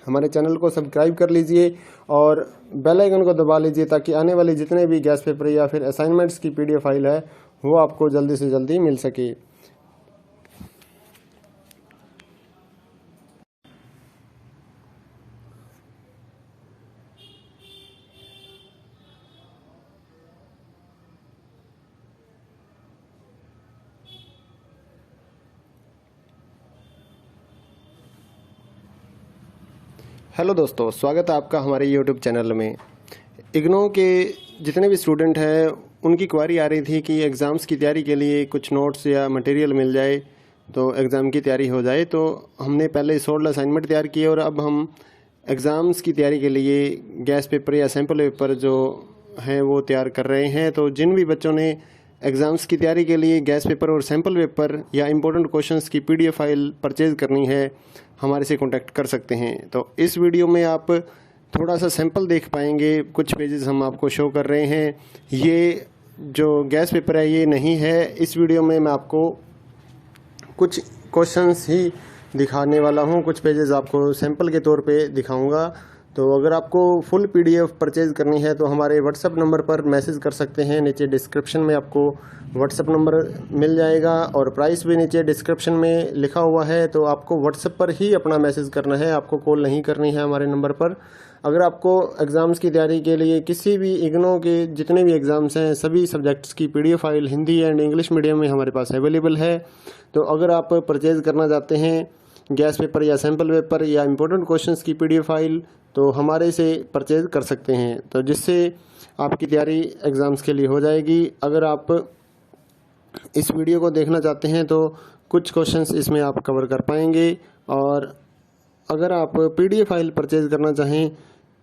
हमारे चैनल को सब्सक्राइब कर लीजिए और बेल आइकन को दबा लीजिए ताकि आने वाले जितने भी गैस पेपर या फिर असाइनमेंट्स की PDF फाइल है वो आपको जल्दी से जल्दी मिल सके। हेलो दोस्तों, स्वागत है आपका हमारे यूट्यूब चैनल में। इग्नो के जितने भी स्टूडेंट हैं उनकी क्वारी आ रही थी कि एग्ज़ाम्स की तैयारी के लिए कुछ नोट्स या मटेरियल मिल जाए तो एग्ज़ाम की तैयारी हो जाए। तो हमने पहले 16 असाइनमेंट तैयार किए और अब हम एग्ज़ाम्स की तैयारी के लिए गैस पेपर या सैम्पल पेपर जो हैं वो तैयार कर रहे हैं। तो जिन भी बच्चों ने एग्ज़ाम्स की तैयारी के लिए गैस पेपर और सैम्पल पेपर या इम्पोर्टेंट क्वेश्चंस की PDF फाइल परचेज़ करनी है, हमारे से कांटेक्ट कर सकते हैं। तो इस वीडियो में आप थोड़ा सा सैंपल देख पाएंगे, कुछ पेजेस हम आपको शो कर रहे हैं। ये जो गैस पेपर है ये नहीं है। इस वीडियो में मैं आपको कुछ क्वेश्चंस ही दिखाने वाला हूँ, कुछ पेजेस आपको सैंपल के तौर पे दिखाऊंगा। तो अगर आपको फुल PDF परचेज़ करनी है तो हमारे व्हाट्सएप नंबर पर मैसेज कर सकते हैं। नीचे डिस्क्रिप्शन में आपको व्हाट्सएप नंबर मिल जाएगा और प्राइस भी नीचे डिस्क्रिप्शन में लिखा हुआ है। तो आपको व्हाट्सएप पर ही अपना मैसेज करना है, आपको कॉल नहीं करनी है हमारे नंबर पर। अगर आपको एग्ज़ाम्स की तैयारी के लिए किसी भी इग्नो के जितने भी एग्ज़ाम्स हैं सभी सब्जेक्ट्स की PDF file Hindi and English medium में हमारे पास अवेलेबल है। तो अगर आप परचेज़ करना चाहते हैं गैस पेपर या सैम्पल पेपर या इम्पोर्टेंट क्वेश्चंस की PDF फाइल तो हमारे से परचेज़ कर सकते हैं, तो जिससे आपकी तैयारी एग्ज़ाम्स के लिए हो जाएगी। अगर आप इस वीडियो को देखना चाहते हैं तो कुछ क्वेश्चंस इसमें आप कवर कर पाएंगे। और अगर आप PDF फाइल परचेज़ करना चाहें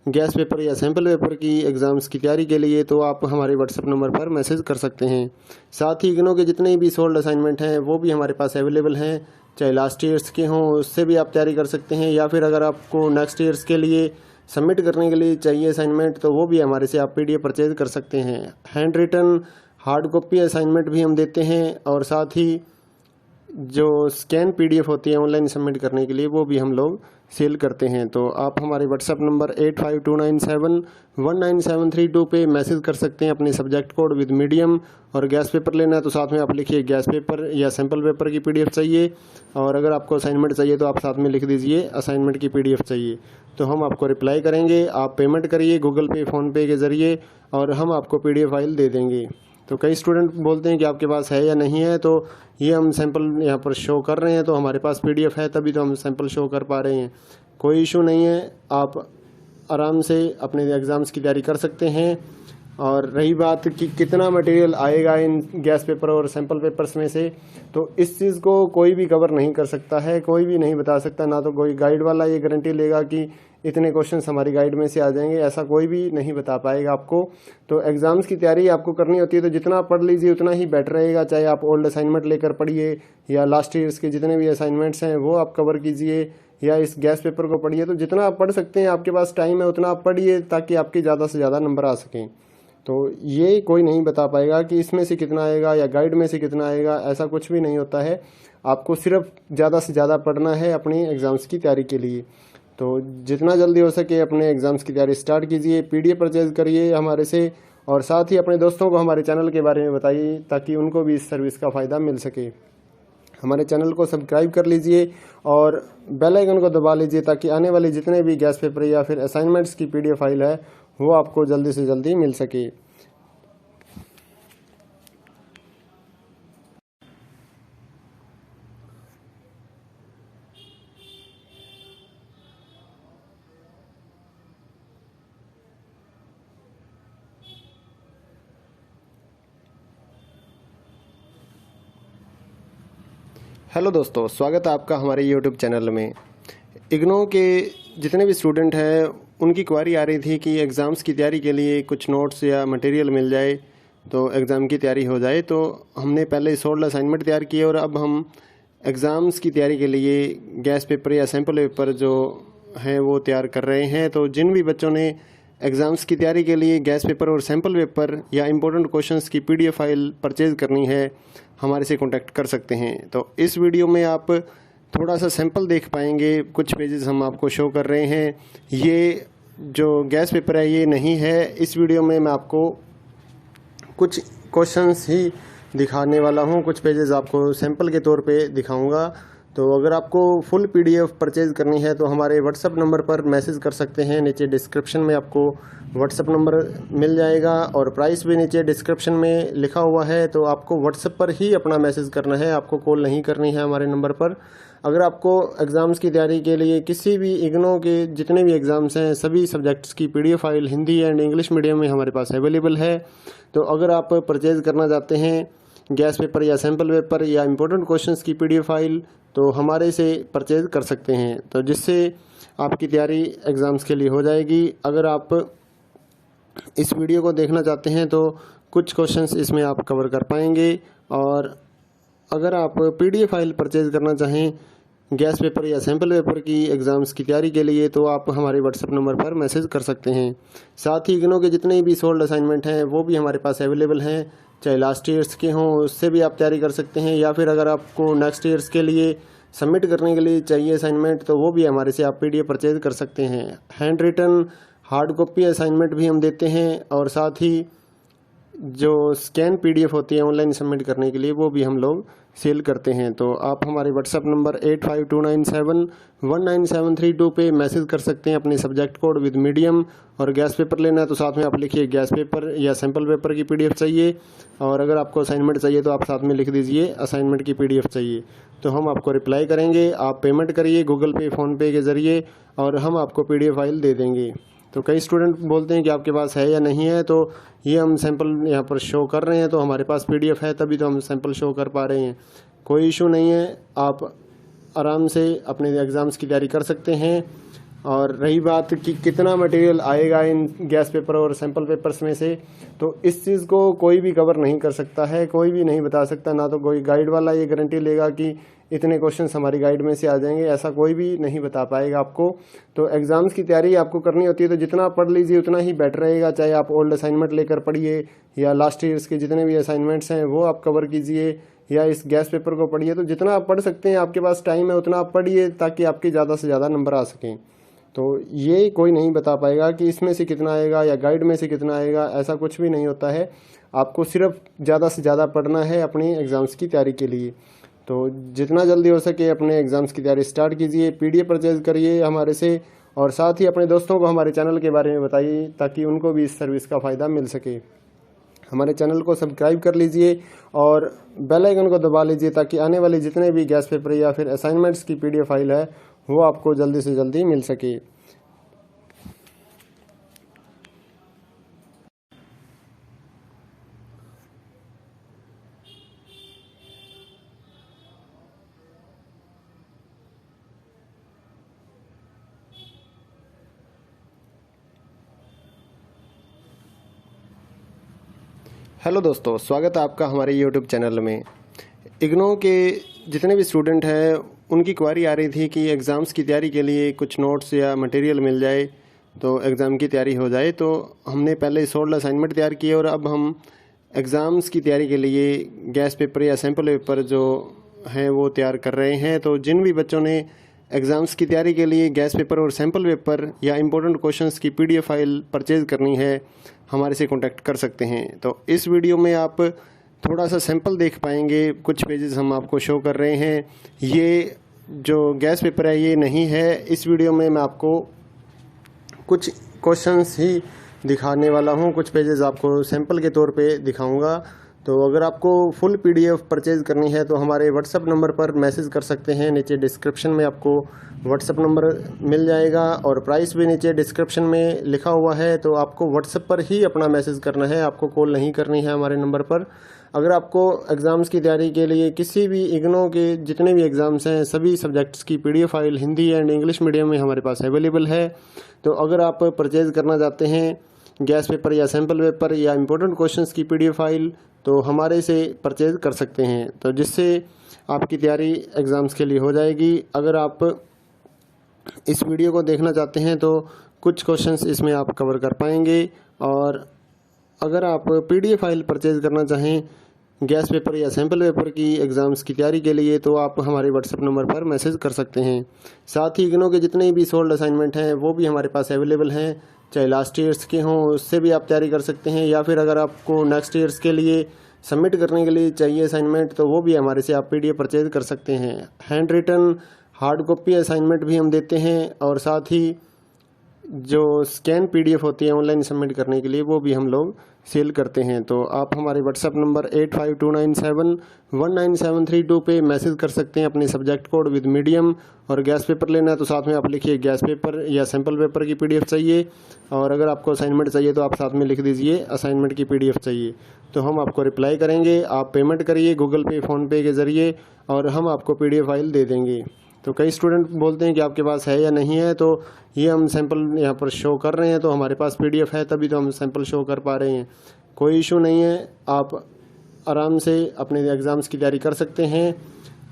गैस पेपर या सैम्पल पेपर की एग्ज़ाम्स की तैयारी के लिए तो आप हमारे व्हाट्सएप नंबर पर मैसेज कर सकते हैं। साथ ही इग्नो के जितने भी सोल्ड असाइनमेंट हैं वो भी हमारे पास अवेलेबल हैं, चाहे लास्ट ईयर्स के हों उससे भी आप तैयारी कर सकते हैं, या फिर अगर आपको नेक्स्ट ईयर्स के लिए सबमिट करने के लिए चाहिए असाइनमेंट तो वो भी हमारे से आप PDF परचेज़ कर सकते हैं। Hand written hard copy assignment भी हम देते हैं, और साथ ही जो स्कैन PDF होती है ऑनलाइन सबमिट करने के लिए वो भी हम लोग सेल करते हैं। तो आप हमारे व्हाट्सएप नंबर 8529719732 पे मैसेज कर सकते हैं अपने सब्जेक्ट कोड विद मीडियम। और गैस पेपर लेना है तो साथ में आप लिखिए गैस पेपर या सैम्पल पेपर की PDF चाहिए, और अगर आपको असाइनमेंट चाहिए तो आप साथ में लिख दीजिए असाइनमेंट की PDF चाहिए, तो हम आपको रिप्लाई करेंगे। आप पेमेंट करिए गूगल पे फ़ोनपे के ज़रिए और हम आपको PDF फाइल दे देंगे। तो कई स्टूडेंट बोलते हैं कि आपके पास है या नहीं है, तो ये हम सैंपल यहाँ पर शो कर रहे हैं, तो हमारे पास PDF है तभी तो हम सैंपल शो कर पा रहे हैं। कोई इशू नहीं है, आप आराम से अपने एग्ज़ाम्स की तैयारी कर सकते हैं। और रही बात कि कितना मटेरियल आएगा इन गैस पेपर और सैंपल पेपर्स में से, तो इस चीज़ को कोई भी कवर नहीं कर सकता है, कोई भी नहीं बता सकता। ना तो कोई गाइड वाला ये गारंटी लेगा कि इतने क्वेश्चंस हमारी गाइड में से आ जाएंगे, ऐसा कोई भी नहीं बता पाएगा आपको। तो एग्ज़ाम्स की तैयारी आपको करनी होती है तो जितना पढ़ लीजिए उतना ही बेटर रहेगा, चाहे आप ओल्ड असाइनमेंट लेकर पढ़िए या लास्ट ईयर्स के जितने भी असाइनमेंट्स हैं वो आप कवर कीजिए, या इस गैस पेपर को पढ़िए। तो जितना आप पढ़ सकते हैं, आपके पास टाइम है उतना आप पढ़िए ताकि आपके ज़्यादा से ज़्यादा नंबर आ सकें। तो ये कोई नहीं बता पाएगा कि इसमें से कितना आएगा या गाइड में से कितना आएगा, ऐसा कुछ भी नहीं होता है। आपको सिर्फ ज़्यादा से ज़्यादा पढ़ना है अपनी एग्ज़ाम्स की तैयारी के लिए। तो जितना जल्दी हो सके अपने एग्ज़ाम्स की तैयारी स्टार्ट कीजिए, PDF परचेज़ करिए हमारे से, और साथ ही अपने दोस्तों को हमारे चैनल के बारे में बताइए ताकि उनको भी इस सर्विस का फ़ायदा मिल सके। हमारे चैनल को सब्सक्राइब कर लीजिए और बेल आइकन को दबा लीजिए ताकि आने वाले जितने भी गैस पेपर या फिर असाइनमेंट्स की PDF फाइल है वो आपको जल्दी से जल्दी मिल सके। हेलो दोस्तों, स्वागत है आपका हमारे YouTube चैनल में। इग्नो के जितने भी स्टूडेंट हैं उनकी क्वारी आ रही थी कि एग्ज़ाम्स की तैयारी के लिए कुछ नोट्स या मटेरियल मिल जाए तो एग्ज़ाम की तैयारी हो जाए। तो हमने पहले सोल्ड असाइनमेंट तैयार किए और अब हम एग्ज़ाम्स की तैयारी के लिए गैस पेपर या सैम्पल पेपर जो हैं वो तैयार कर रहे हैं। तो जिन भी बच्चों ने एग्ज़ाम्स की तैयारी के लिए गैस पेपर और सैम्पल पेपर या इम्पोर्टेंट क्वेश्चंस की PDF फाइल परचेज़ करनी है हमारे से कांटेक्ट कर सकते हैं। तो इस वीडियो में आप थोड़ा सा सैंपल देख पाएंगे, कुछ पेजेस हम आपको शो कर रहे हैं। ये जो गैस पेपर है ये नहीं है, इस वीडियो में मैं आपको कुछ क्वेश्चंस ही दिखाने वाला हूँ, कुछ पेजेस आपको सैंपल के तौर पे दिखाऊंगा। तो अगर आपको फुल PDF परचेज़ करनी है तो हमारे व्हाट्सएप नंबर पर मैसेज कर सकते हैं। नीचे डिस्क्रिप्शन में आपको व्हाट्सएप नंबर मिल जाएगा और प्राइस भी नीचे डिस्क्रिप्शन में लिखा हुआ है। तो आपको व्हाट्सएप पर ही अपना मैसेज करना है, आपको कॉल नहीं करनी है हमारे नंबर पर। अगर आपको एग्ज़ाम्स की तैयारी के लिए किसी भी इग्नो के जितने भी एग्ज़ाम्स हैं सभी सब्जेक्ट्स की PDF file Hindi and English medium में हमारे पास अवेलेबल है। तो अगर आप परचेज़ करना चाहते हैं गैस पेपर या सैम्पल पेपर या इम्पोर्टेंट क्वेश्चंस की PDF फाइल तो हमारे से परचेज़ कर सकते हैं, तो जिससे आपकी तैयारी एग्ज़ाम्स के लिए हो जाएगी। अगर आप इस वीडियो को देखना चाहते हैं तो कुछ क्वेश्चंस इसमें आप कवर कर पाएंगे। और अगर आप PDF फाइल परचेज़ करना चाहें गैस पेपर या सैम्पल पेपर की एग्ज़ाम्स की तैयारी के लिए तो आप हमारे व्हाट्सएप नंबर पर मैसेज कर सकते हैं। साथ ही इग्नो के जितने भी सोल्ड असाइनमेंट हैं वो भी हमारे पास अवेलेबल हैं, चाहे लास्ट ईयर्स के हों उससे भी आप तैयारी कर सकते हैं, या फिर अगर आपको नेक्स्ट ईयर्स के लिए सबमिट करने के लिए चाहिए असाइनमेंट तो वो भी हमारे से आप PDF परचेज़ कर सकते हैं। Hand written hard copy assignment भी हम देते हैं, और साथ ही जो स्कैन पीडीएफ होती है ऑनलाइन सबमिट करने के लिए, वो भी हम लोग सेल करते हैं। तो आप हमारे व्हाट्सएप नंबर 8529719732 पे मैसेज कर सकते हैं अपने सब्जेक्ट कोड विद मीडियम, और गैस पेपर लेना है तो साथ में आप लिखिए गैस पेपर या सैम्पल पेपर की पीडीएफ चाहिए, और अगर आपको असाइनमेंट चाहिए तो आप साथ में लिख दीजिए असाइनमेंट की पीडीएफ चाहिए। तो हम आपको रिप्लाई करेंगे, आप पेमेंट करिए गूगल पे फ़ोनपे के ज़रिए और हम आपको पीडीएफ फाइल दे देंगे। तो कई स्टूडेंट बोलते हैं कि आपके पास है या नहीं है, तो ये हम सैंपल यहाँ पर शो कर रहे हैं, तो हमारे पास पीडीएफ है तभी तो हम सैंपल शो कर पा रहे हैं। कोई इशू नहीं है, आप आराम से अपने एग्ज़ाम्स की तैयारी कर सकते हैं। और रही बात कि कितना मटेरियल आएगा इन गैस पेपर और सैंपल पेपर्स में से, तो इस चीज़ को कोई भी कवर नहीं कर सकता है, कोई भी नहीं बता सकता। ना तो कोई गाइड वाला ये गारंटी लेगा कि इतने क्वेश्चंस हमारी गाइड में से आ जाएंगे, ऐसा कोई भी नहीं बता पाएगा आपको। तो एग्ज़ाम्स की तैयारी आपको करनी होती है तो जितना पढ़ लीजिए उतना ही बेटर रहेगा। चाहे आप ओल्ड असाइनमेंट लेकर पढ़िए या लास्ट ईयर्स के जितने भी असाइनमेंट्स हैं वो आप कवर कीजिए, या इस गैस पेपर को पढ़िए। तो जितना आप पढ़ सकते हैं, आपके पास टाइम है उतना आप पढ़िए ताकि आपके ज़्यादा से ज़्यादा नंबर आ सकें। तो ये कोई नहीं बता पाएगा कि इसमें से कितना आएगा या गाइड में से कितना आएगा, ऐसा कुछ भी नहीं होता है। आपको सिर्फ ज़्यादा से ज़्यादा पढ़ना है अपनी एग्ज़ाम्स की तैयारी के लिए। तो जितना जल्दी हो सके अपने एग्ज़ाम्स की तैयारी स्टार्ट कीजिए, पीडीएफ परचेज़ करिए हमारे से, और साथ ही अपने दोस्तों को हमारे चैनल के बारे में बताइए ताकि उनको भी इस सर्विस का फ़ायदा मिल सके। हमारे चैनल को सब्सक्राइब कर लीजिए और बेल आइकन को दबा लीजिए ताकि आने वाले जितने भी गैस पेपर या फिर असाइनमेंट्स की पीडीएफ फाइल है वो आपको जल्दी से जल्दी मिल सके। हेलो दोस्तों, स्वागत है आपका हमारे यूट्यूब चैनल में। इग्नो के जितने भी स्टूडेंट हैं उनकी क्वारी आ रही थी कि एग्ज़ाम्स की तैयारी के लिए कुछ नोट्स या मटेरियल मिल जाए तो एग्ज़ाम की तैयारी हो जाए। तो हमने पहले 16 असाइनमेंट तैयार किए और अब हम एग्ज़ाम्स की तैयारी के लिए गैस पेपर या सैम्पल पेपर जो हैं वो तैयार कर रहे हैं। तो जिन भी बच्चों ने एग्ज़ाम्स की तैयारी के लिए गैस पेपर और सैम्पल पेपर या इम्पोर्टेंट क्वेश्चंस की पीडीएफ फाइल परचेज़ करनी है, हमारे से कांटेक्ट कर सकते हैं। तो इस वीडियो में आप थोड़ा सा सैंपल देख पाएंगे, कुछ पेजेस हम आपको शो कर रहे हैं। ये जो गैस पेपर है ये नहीं है, इस वीडियो में मैं आपको कुछ क्वेश्चंस ही दिखाने वाला हूँ, कुछ पेजेस आपको सैंपल के तौर पे दिखाऊंगा। तो अगर आपको फुल पीडीएफ परचेज़ करनी है तो हमारे व्हाट्सएप नंबर पर मैसेज कर सकते हैं। नीचे डिस्क्रिप्शन में आपको व्हाट्सएप नंबर मिल जाएगा और प्राइस भी नीचे डिस्क्रिप्शन में लिखा हुआ है। तो आपको व्हाट्सएप पर ही अपना मैसेज करना है, आपको कॉल नहीं करनी है हमारे नंबर पर। अगर आपको एग्ज़ाम्स की तैयारी के लिए किसी भी इग्नो के जितने भी एग्ज़ाम्स हैं सभी सब्जेक्ट्स की PDF file Hindi and English medium में हमारे पास अवेलेबल है। तो अगर आप परचेज़ करना चाहते हैं गैस पेपर या सैम्पल पेपर या इम्पोर्टेंट क्वेश्चंस की पीडीएफ फाइल तो हमारे से परचेज़ कर सकते हैं, तो जिससे आपकी तैयारी एग्ज़ाम्स के लिए हो जाएगी। अगर आप इस वीडियो को देखना चाहते हैं तो कुछ क्वेश्चंस इसमें आप कवर कर पाएंगे, और अगर आप पीडीएफ फाइल परचेज़ करना चाहें गैस पेपर या सैम्पल पेपर की एग्ज़ाम्स की तैयारी के लिए तो आप हमारे व्हाट्सएप नंबर पर मैसेज कर सकते हैं। साथ ही इग्नो के जितने भी सोल्ड असाइनमेंट हैं वो भी हमारे पास अवेलेबल हैं, चाहे लास्ट ईयर्स के हों उससे भी आप तैयारी कर सकते हैं, या फिर अगर आपको नेक्स्ट ईयर्स के लिए सबमिट करने के लिए चाहिए असाइनमेंट तो वो भी हमारे से आप पीडीएफ परचेज़ कर सकते हैं। Hand written hard copy assignment भी हम देते हैं, और साथ ही जो स्कैन पीडीएफ होती है ऑनलाइन सबमिट करने के लिए वो भी हम लोग सेल करते हैं। तो आप हमारे व्हाट्सएप नंबर 8529719732 पे मैसेज कर सकते हैं अपने सब्जेक्ट कोड विद मीडियम, और गैस पेपर लेना है तो साथ में आप लिखिए गैस पेपर या सैम्पल पेपर की पीडीएफ चाहिए, और अगर आपको असाइनमेंट चाहिए तो आप साथ में लिख दीजिए असाइनमेंट की पीडीएफ चाहिए। तो हम आपको रिप्लाई करेंगे, आप पेमेंट करिए गूगल पे फ़ोनपे के ज़रिए और हम आपको पीडीएफ फाइल दे देंगे। तो कई स्टूडेंट बोलते हैं कि आपके पास है या नहीं है, तो ये हम सैंपल यहाँ पर शो कर रहे हैं, तो हमारे पास पीडीएफ है तभी तो हम सैंपल शो कर पा रहे हैं। कोई इशू नहीं है, आप आराम से अपने एग्ज़ाम्स की तैयारी कर सकते हैं।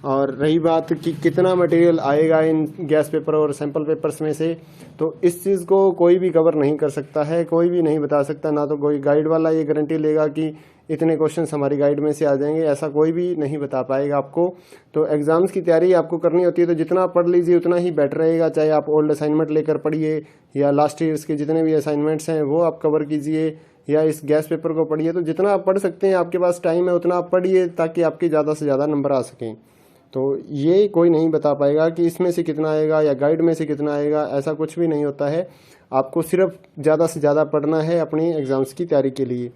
और रही बात कि कितना मटेरियल आएगा इन गैस पेपर और सैंपल पेपर्स में से, तो इस चीज़ को कोई भी कवर नहीं कर सकता है, कोई भी नहीं बता सकता। ना तो कोई गाइड वाला ये गारंटी लेगा कि इतने क्वेश्चंस हमारी गाइड में से आ जाएंगे, ऐसा कोई भी नहीं बता पाएगा आपको। तो एग्ज़ाम्स की तैयारी आपको करनी होती है तो जितना पढ़ लीजिए उतना ही बेटर रहेगा। चाहे आप ओल्ड असाइनमेंट लेकर पढ़िए या लास्ट ईयर्स के जितने भी असाइनमेंट्स हैं वो आप कवर कीजिए, या इस गैस पेपर को पढ़िए। तो जितना आप पढ़ सकते हैं, आपके पास टाइम है उतना आप पढ़िए, ताकि आपके ज़्यादा से ज़्यादा नंबर आ सकें। तो ये कोई नहीं बता पाएगा कि इसमें से कितना आएगा या गाइड में से कितना आएगा, ऐसा कुछ भी नहीं होता है। आपको सिर्फ ज़्यादा से ज़्यादा पढ़ना है अपनी एग्ज़ाम्स की तैयारी के लिए।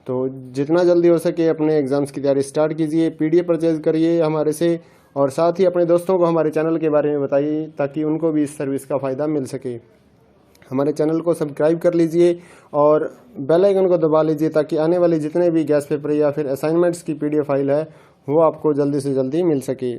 तो जितना जल्दी हो सके अपने एग्ज़ाम्स की तैयारी स्टार्ट कीजिए, PDF परचेज़ करिए हमारे से, और साथ ही अपने दोस्तों को हमारे चैनल के बारे में बताइए, ताकि उनको भी इस सर्विस का फ़ायदा मिल सके। हमारे चैनल को सब्सक्राइब कर लीजिए और बेल आइकन को दबा लीजिए, ताकि आने वाले जितने भी गैस पेपर या फिर असाइनमेंट्स की PDF फाइल है वो आपको जल्दी से जल्दी मिल सके।